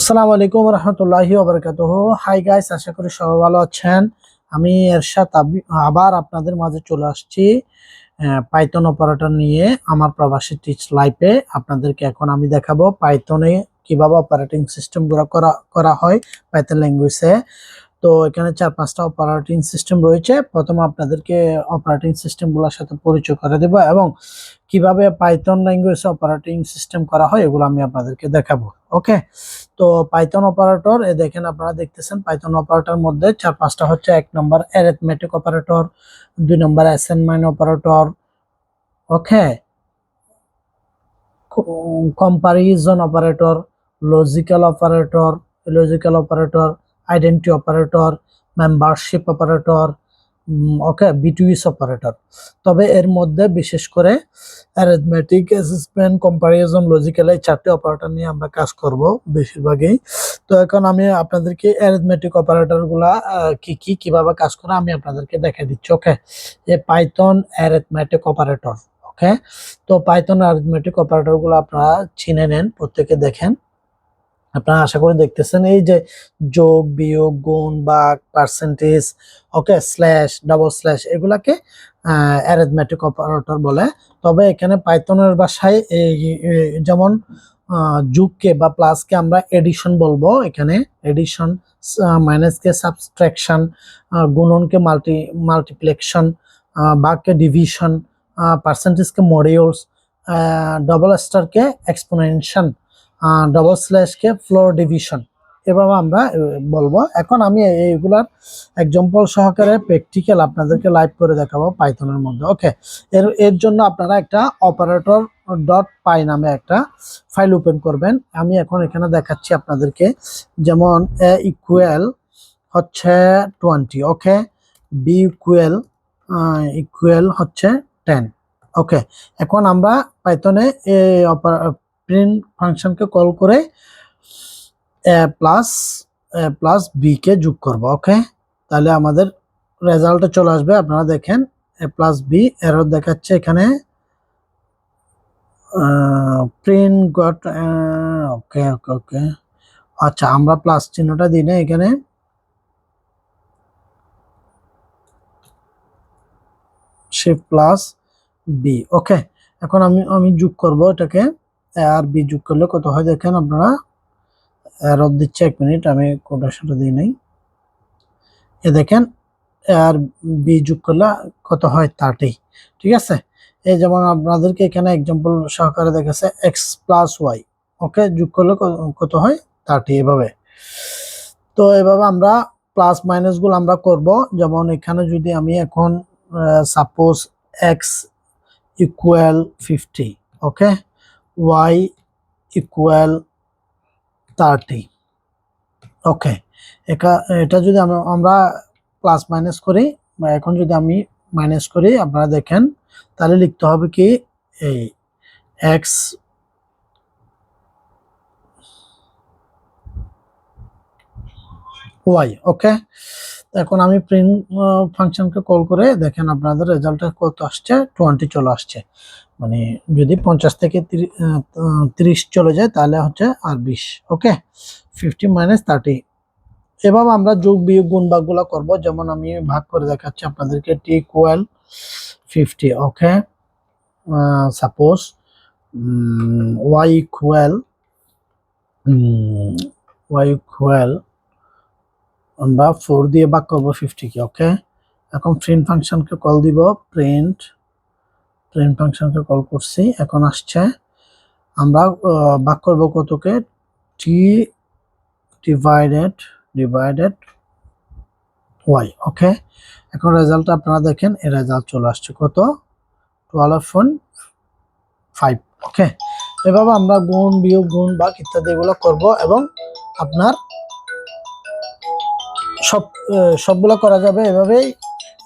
আসসালামু আলাইকুম রহমতুল্লাহি ওবারাকাতুহু। হাই গাইস, আশা করি সবাই ভালো আছেন। আমি এরশাদ আবার আপনাদের মাঝে চলে আসছি পাইথন অপারেটর নিয়ে আমার প্রবাসী টিচ লাইফে। আপনাদেরকে এখন আমি দেখাবো পাইথনে কিভাবে অপারেটিং সিস্টেম গুলো করা হয় পাইথন ল্যাঙ্গুয়েজে। তো এখানে 4-5টা অপারেটিং সিস্টেম রয়েছে। প্রথমে আপনাদেরকে অপারেটিং সিস্টেমগুলোর সাথে পরিচয় করে দেব এবং কিভাবে পাইথন ল্যাঙ্গুয়েজে অপারেটিং সিস্টেম করা হয় এগুলো আমি আপনাদেরকে দেখাবো। ওকে, তো পাইথন অপারেটর দেখেন, আপনারা দেখতেছেন পাইথন অপারেটর মধ্যে 4-5টা হচ্ছে। 1 নম্বর অ্যারিথমেটিক অপারেটর, 2 নম্বর assignment operator, okay, comparison operator, logical operator, identity operator, membership operator, okay, bitwise operator. তবে এর মধ্যে বিশেষ করে অ্যারিথমেটিক, অ্যাসেসমেন্ট, কম্পারিজন, লজিক্যাল এই 4টি অপারেটর নিয়ে আমরা কাজ করব বেশিরভাগই। তো এখন আমি আপনাদেরকে অ্যারিথমেটিক অপারেটর গুলা কিভাবে কাজ করে আমি আপনাদেরকে দেখাই দিচ্ছি। ওকে, এই পাইথন অ্যারিথমেটিক অপারেটর। ওকে, তো পাইথন অ্যারিথমেটিক অপারেটর গুলো আপনারা চিনে নেন, প্রত্যেকে দেখেন। আপনারা আশা করি দেখতেছেন এই যে যোগ, বিয়োগ, গুণ, ভাগ, পার্সেন্টেজ, ওকে, স্ল্যাশ, ডাবল স্ল্যাশ, এগুলাকে অ্যারিথমেটিক অপারেটর বলে। তবে এখানে পাইথনের ভাষায় যেমন যোগকে বা প্লাসকে আমরা এডিশন বলবো। এখানে এডিশন, মাইনাসকে সাবট্রাকশন, গুণনকে মাল্টিপ্লেকশন, ভাগকে ডিভিশন, পার্সেন্টেজকে মডিউলস, ডবল স্টারকে এক্সপোনেনশন, ডবল স্ল্যাশকে ফ্লোর ডিভিশন, এভাবে আমরা বলবো। এখন আমি এইগুলার এক্সাম্পল সহকারে প্র্যাকটিক্যাল আপনাদেরকে লাইভ করে দেখাবো পাইথনের মধ্যে। ওকে, এর জন্য আপনারা একটা অপারেটর ডট পাই নামে একটা ফাইল ওপেন করবেন। আমি এখন এখানে দেখাচ্ছি আপনাদেরকে। যেমন এ ইকুয়াল হচ্ছে 20, ওকে, বি ইকুয়াল হচ্ছে 10। ওকে, এখন আমরা পাইথনে প্রিন্ট ফাংশনকে কল করে এ প্লাস বি কে যোগ করব। ওকে, তাহলে আমাদের রেজাল্টে চলে আসবে। আপনারা দেখেন এ প্লাস বি এরর দেখাচ্ছে এখানে, প্রিন্ট গট, ওকে ওকে ওকে। আচ্ছা, আমরা প্লাস চিহ্নটা দিই না এখানে, শিফট প্লাস বি। ওকে, এখন আমি যোগ করব এটাকে। এ আর বি যোগ করলে কত হয় দেখেন আপনারা। এরর দিচ্ছে, 1 মিনিট, আমি কোটেশনটা দিই নাই। এ দেখেন আর বি যোগ করলে কত হয়, 30। ঠিক আছে, এই যেমন আপনাদেরকে এখানে এক্সাম্পল সহকারে দেখাচ্ছে এক্স প্লাস ওয়াই, ওকে, যোগ করলে কত হয়, 30, এভাবে। তো এভাবে আমরা প্লাস মাইনাস গুলো আমরা করব। যেমন এখানে যদি আমি এখন সাপোজ এক্স ইকুয়াল 50, ওকে, ওয়াই ইকুয়াল 30, ওকে, এটা যদি আমরা প্লাস মাইনাস করি, বা এখন যদি আমি মাইনাস করি, আপনারা দেখেন তাহলে লিখতে হবে কি, এই এক্স ওয়াই। ওকে, এখন আমি প্রিন্ট ফাংশনকে কল করে দেখেন আপনাদের রেজাল্টটা কত আসছে, 20 চলে আসছে। মানে যদি 50 থেকে 30 চলে যায় তাহলে হচ্ছে আর 20। ওকে, 50 মাইনাস 30। এভাবে আমরা যোগ বিয়োগ গুণ ভাগগুলো করব। যেমন আমি ভাগ করে দেখাচ্ছি আপনাদেরকে, টি ইকুয়াল 50, ওকে, সাপোজ ওয়াই ইকুয়াল আমরা 4 দিয়ে ভাগ করবো 50 কে। ওকে, এখন প্রিন্ট ফাংশনকে কল দিব, প্রিন্ট ফাংশনকে কল করছি, এখন আসছে আমরা ভাগ করব কতকে, টি ডিভাইডেড ওয়াই। ওকে, এখন রেজাল্ট আপনারা দেখেন, এই রেজাল্ট চলে আসছে কত, 12.5। ওকে, এভাবে আমরা গুণ বিয়োগ গুণ ভাগ ইত্যাদি এগুলো করব এবং আপনার সবগুলো করা যাবে এভাবেই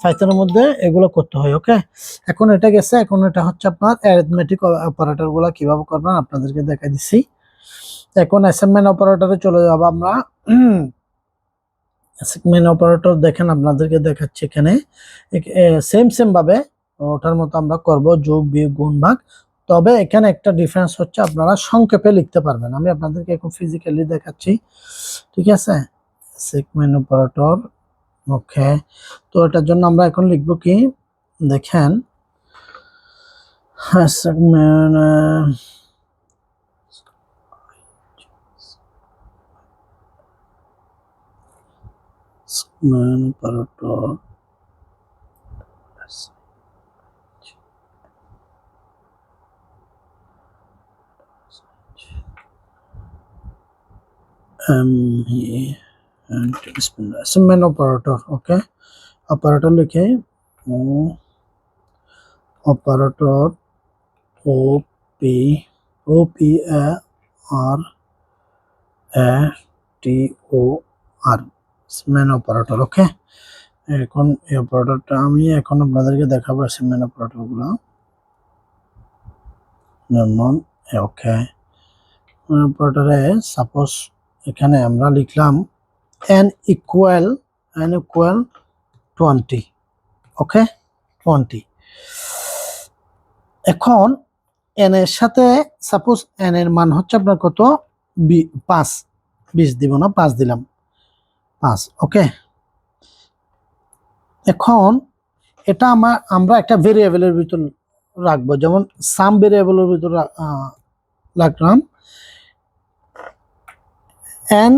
পাইথনের মধ্যে এগুলো করতে হয়। ওকে, এখন এটা গেছে, এখন এটা হচ্ছে আপনার অ্যারিথমেটিক অপারেটর গুলা কিভাবে করবেন আপনাদেরকে দেখাই দিচ্ছি। এখন অ্যাসাইনমেন্ট অপারেটরে চলে যাব আমরা। অ্যাসাইনমেন্ট অপারেটর দেখেন আপনাদেরকে দেখাচ্ছি এখানে, সেম ভাবে ওটার মতো আমরা করব, যোগ বিয়োগ গুণ ভাগ। তবে এখানে একটা ডিফারেন্স হচ্ছে আপনারা সংক্ষেপে লিখতে পারবেন। আমি আপনাদেরকে এখন ফিজিক্যালি দেখাচ্ছি, ঠিক আছে। Segment operator, okay. তো এটার জন্য আমরা এখন লিখব কি, দেখেন, segment operator segment operator, okay. Operator লিখে operator O P A R A T O R, segment operator, okay. এখন এই অপারেটরটা আমি এখন আপনাদেরকে দেখাবো, সেগমেন্ট অপারেটর গুলো, যেমন ওকে। অপারেটরে সাপোজ এখানে আমরা লিখলাম n ইকুয়াল 20, ওকে, 20। এখন n এর সাথে সাপোজ n এর মান হচ্ছে আপনার কত, 5, 20 দিব না, 5 দিলাম, 5, ওকে। এখন এটা আমরা একটা ভেরিয়েবলের ভিতর রাখবো, যেমন সাম ভেরিয়েবলের ভিতর রাখলাম n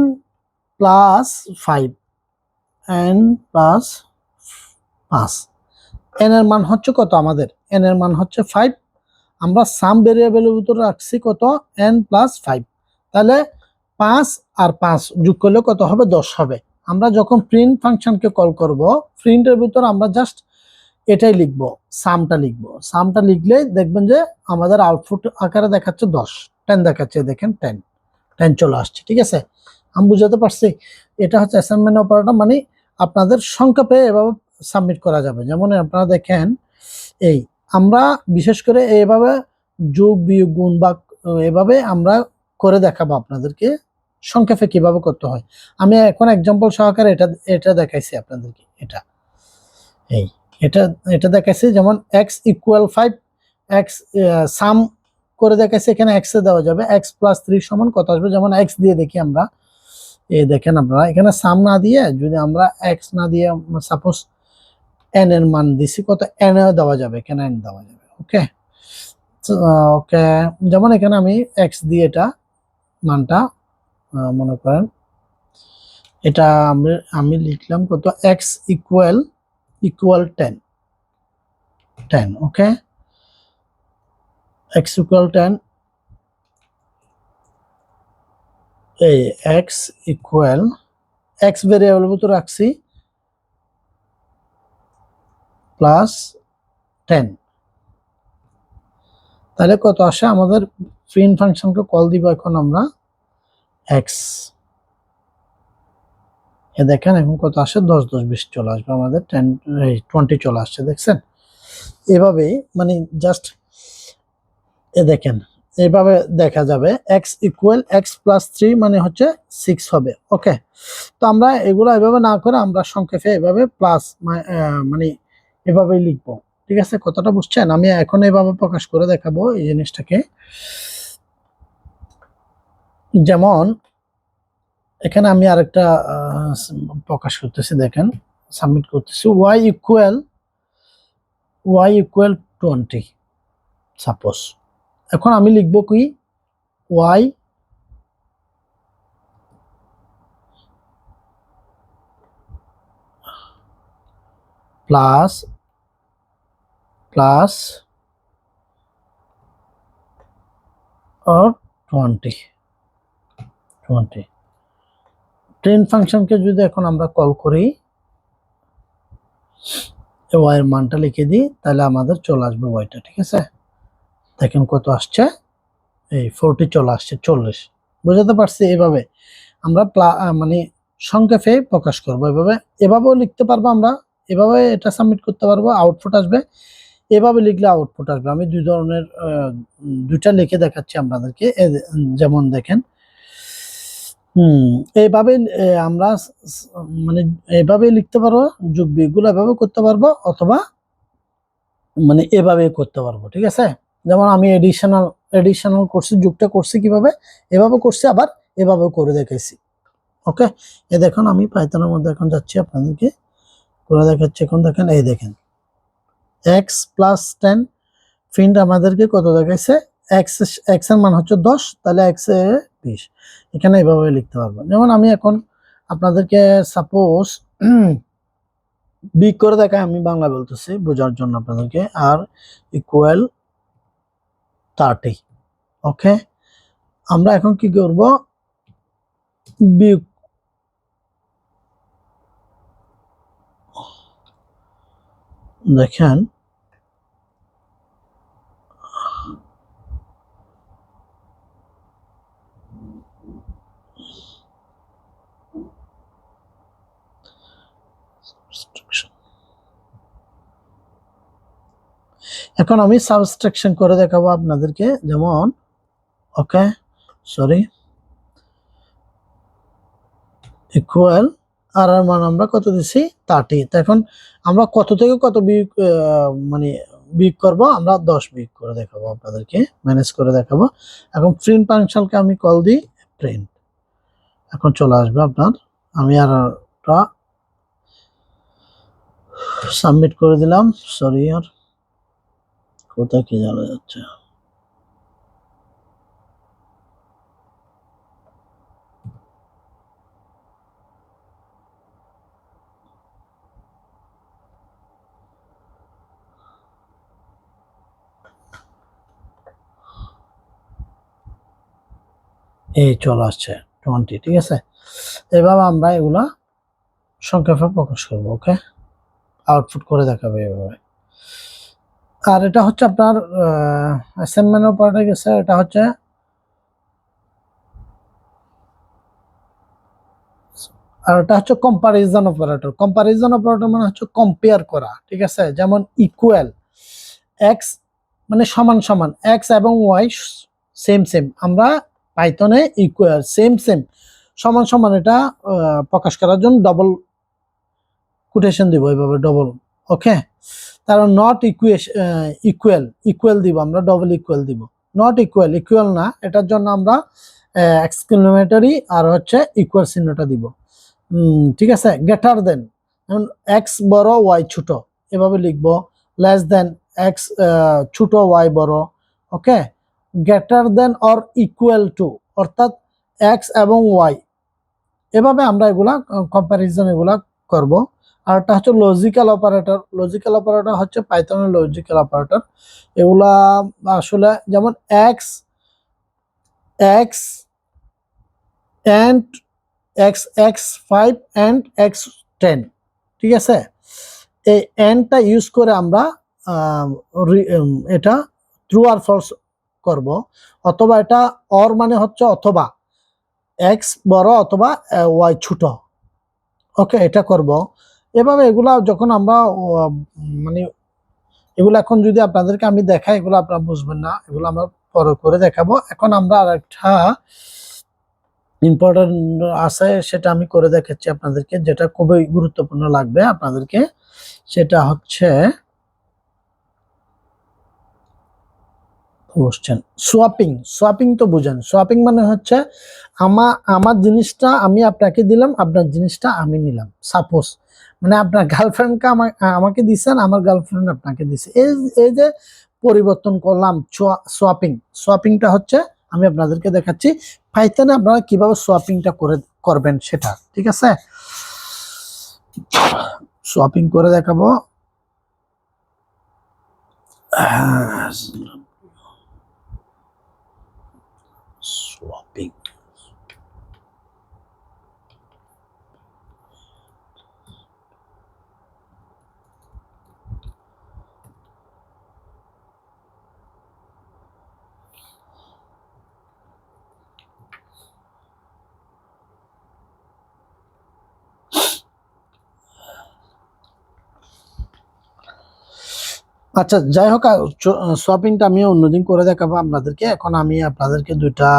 plus 5, n plus 5, n এর মান হচ্ছে কত, আমাদের n এর মান হচ্ছে 5, আমরা সাম ভেরিয়েবলের ভিতর রাখছি কত, n প্লাস 5, তাহলে 5 আর 5 যোগ করলে কত হবে, 10 হবে। আমরা যখন প্রিন্ট ফাংশনকে কল করব, প্রিন্টের ভিতর আমরা জাস্ট এটাই লিখব, সামটা লিখব। সামটা লিখলে দেখবেন যে আমাদের আউটপুট আকারে দেখাচ্ছে 10, 10 দেখাচ্ছে, দেখেন 10 চলে আসছে, ঠিক আছে। আমি বুঝাতে পারছি, এটা হচ্ছে অ্যাসাইনমেন্ট অপারেটর, মানে আপনাদের সংখ্যা পেয়ে এভাবে সাবমিট করা যাবে। যেমন আপনারা দেখেন, এই আমরা বিশেষ করে এইভাবে যোগ বিয়োগ গুণ বা এভাবে আমরা করে দেখাবো আপনাদেরকে সংক্ষেপে কিভাবে করতে হয়। আমি এখন এক্সাম্পল সহকারে এটা দেখাইছি আপনাদেরকে, এই এটা দেখাইছি, যেমন x ইকুয়াল 5, x সাম করে দেখাইছি, এখানে x এ দেওয়া যাবে x প্লাস 3 সমান কত আসবে, যেমন x দিয়ে দেখি আমরা, এই দেখেন আপনারা এখানে সাম না দিয়ে যদি আমরা x না দিয়ে সাপোজ n এর মান দিছি কত, n এও দেওয়া যাবে, এখানে n দেওয়া যাবে, ওকে। ওকে, যেমন এখানে আমি x দিয়ে এটা মানটা মনে করেন এটা আমি লিখলাম কত, x ইকুয়াল 10, ওকে, x ইকুয়াল 10, এই x ইকুয়াল, x ভেরিয়েবল ভিতর রাখছি প্লাস 10, তাহলে কত আসে, আমাদের প্রিন্ট ফাংশনকে কল দিব এখন আমরা x, এ দেখেন এখন কত আসে, 10 10 20 চলে আসবে, আমাদের 20 চলে আসছে, দেখছেন। এভাবে মানে জাস্ট দেখেন, এইভাবে দেখা যাবে x ইকুয়াল x প্লাস 3 মানে হচ্ছে 6 হবে, ওকে। তো আমরা এগুলো এভাবে না করে আমরা সংক্ষেপে এভাবে প্লাস মানে এভাবেই লিখবো, ঠিক আছে। কথাটা বুঝছেন, আমি এখন এভাবে প্রকাশ করে দেখাবো এই জিনিসটাকে। যেমন এখানে আমি আরেকটা প্রকাশ করতেছি, দেখেন, সাবমিট করতেছি, y ইকুয়াল 20 সাপোজ। এখন আমি লিখবো কি, y প্লাস 20 প্রিন্ট ফাংশনকে যদি এখন আমরা কল করি, y এর মানটা লিখে দিই, তাহলে আমাদের চলে আসবে ওয়াইটা, ঠিক আছে। দেখেন কত আসছে, এই 40 চলে আসছে, 40। বুঝাতে পারছি, এভাবে আমরা মানে সংক্ষেপে প্রকাশ করবো, এভাবেও লিখতে পারবো আমরা, এভাবে এটা সাবমিট করতে পারবো, আউটপুট আসবে। এভাবে লিখলে আউটপুট আসবে। আমি দুই ধরনের দুইটা লিখে দেখাচ্ছি আপনাদেরকে, যেমন দেখেন, এইভাবে আমরা মানে এভাবে লিখতে পারবো, যোগ বিয়োগগুলো এভাবে করতে পারবো, অথবা মানে এভাবে করতে পারবো, ঠিক আছে। যেমন আমি এডিশনাল করছি, যুগটা করছি কিভাবে, এভাবে করছি, আবার এভাবে করে দেখাইছি। ওকে, এ দেখুন আমি পাইথনের মধ্যে এখন যাচ্ছি, আপনাদেরকে করে দেখাচ্ছি। এখন দেখেন, এই দেখেন এক্স প্লাস 10 প্রিন্ট আমাদেরকে কত দেখাইছে, এক্স এর মান হচ্ছে 10, তাহলে এক্স এ 20। এখানে এভাবে লিখতে পারবো। যেমন আমি এখন আপনাদেরকে সাপোজ বিগ করে দেখাই, আমি বাংলা বলতেছি বোঝার জন্য আপনাদেরকে। আর ইকুয়াল 30। ওকে, আমরা এখন কি করব, বিগ দেখেন এখন আমি সাবস্ট্রাকশন করে দেখাবো আপনাদেরকে। যেমন ওকে, সরি, ইকুয়াল আর এর মান আমরা কত দিছি, 30। তো এখন আমরা কত থেকে কত বিয়োগ মানে বিয়োগ করব, আমরা 10 বিয়োগ করে দেখাবো আপনাদেরকে, ম্যানেজ করে দেখাবো। এখন প্রিন্ট ফাংশনকে আমি কল দিই প্রিন্ট, এখন চলে আসবে আপনার। আমি আর সাবমিট করে দিলাম। সরি, আর কোথায় কি জানা যাচ্ছে, এই চলে আসছে 20। ঠিক আছে, এভাবে আমরা এগুলা সংক্ষেপে প্রকাশ করবো। ওকে, আউটপুট করে দেখাবে এভাবে। আর এটা হচ্ছে আপনার অ্যাসাইনমেন্ট অপারেটর গেছে, এটা হচ্ছে আর এটা হচ্ছে কম্পারিজন অপারেটর। কম্পারিজন অপারেটর মানে হচ্ছে কম্পেয়ার করা। ঠিক আছে, যেমন ইকুয়াল এক্স মানে সমান সমান, এক্স এবং ওয়াই সেম সেম, আমরা পাইথনে ইকুয়াল সেম সেম সমান সমান এটা প্রকাশ করার জন্য ডবল কোটেশন দিব, এইভাবে ডবল। ওকে, তারপর নট ইকুয়াল ইকুয়াল দিব, আমরা ডবল ইকুয়াল দিব। নট ইকুয়াল ইকুয়াল না, এটার জন্য আমরা এক্সক্লেমেটরি আর হচ্ছে ইকুয়াল চিহ্নটা দিব। ঠিক আছে, গ্রেটার দেন, যেমন এক্স বড় ওয়াই ছোট, এভাবে লিখবো। লেস দেন, এক্স ছোট ওয়াই বড়। Okay, greater than or equal to, অর্থাৎ এক্স এবং ওয়াই, এভাবে আমরা এগুলা কম্পারিজন এগুলা করব। আর এটা হচ্ছে লজিক্যাল অপারেটর। লজিক্যাল অপারেটর হচ্ছে পাইথনের লজিক্যাল অপারেটর। এগুলা আসলে যেমন x x and x5 and x10। ঠিক আছে, এই এন্ডটা ইউজ করে আমরা এটা ট্রু আর ফলস করব, অথবা এটা অর মানে হচ্ছে অথবা এক্স বড় অথবা ওয়াই ছোট। ওকে, এটা করব। এভাবে এগুলা যখন আমরা মানে এগুলো এখন যদি আপনাদেরকে আমি দেখাই, এগুলো আপনারা বুঝবেন না, এগুলো আমরা পরে করে দেখাবো। এখন আমরা আরেকটা ইম্পর্টেন্ট আছে, সেটা আমি করে দেখাচ্ছি আপনাদেরকে, যেটা খুবই গুরুত্বপূর্ণ লাগবে আপনাদেরকে। সেটা হচ্ছে কোশ্চেন সোয়াপিং। সোয়াপিং তো বুঝেন, সোয়াপিং মানে হচ্ছে আমার জিনিসটা আমি আপনাকে দিলাম, আপনার জিনিসটা আমি নিলাম। সাপোজ মানে আপনার গার্লফ্রেন্ডকে আমাকে দিচ্ছেন, আমার গার্লফ্রেন্ড আপনাকে দিচ্ছে, এই যে পরিবর্তন করলাম, সোয়াপিং। সোয়াপিংটা হচ্ছে আমি আপনাদেরকে দেখাচ্ছি পাইথনে আপনারা কিভাবে সোয়াপিংটা করবেন সেটা। ঠিক আছে, সোয়াপিং করে দেখাবো। সোয়াপিং, আচ্ছা যাই হোক, সোয়াপিংটা আমি অন্যদিন করে দেখাবো আপনাদেরকে। এখন আমি আপনাদেরকে দুইটা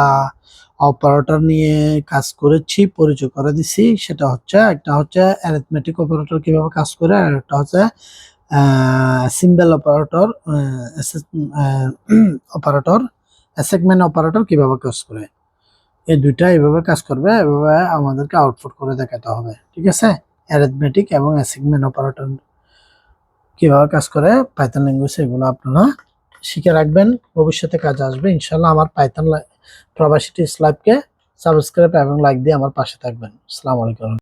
অপারেটর নিয়ে কাজ করেছি, পরিচয় করে দিছি। সেটা হচ্ছে একটা হচ্ছে অ্যারিথমেটিক অপারেটর কিভাবে কাজ করে, আর একটা হচ্ছে symbol operator, operator, assignment operator কিভাবে কাজ করে, এই দুইটা এইভাবে কাজ করবে, এভাবে আমাদেরকে আউটপুট করে দেখাতে হবে। ঠিক আছে, অ্যারিথমেটিক এবং অ্যাসাইনমেন্ট অপারেটর কিভাবে কাজ করে পাইথন ল্যাঙ্গুয়েজে, এগুলো আপনারা শিখে রাখবেন, ভবিষ্যতে কাজে আসবে ইনশাল্লাহ। আমার পাইথন প্রবাসী টিপস লাইভকে সাবস্ক্রাইব এবং লাইক দিয়ে আমার পাশে থাকবেন। আসসালামু আলাইকুম।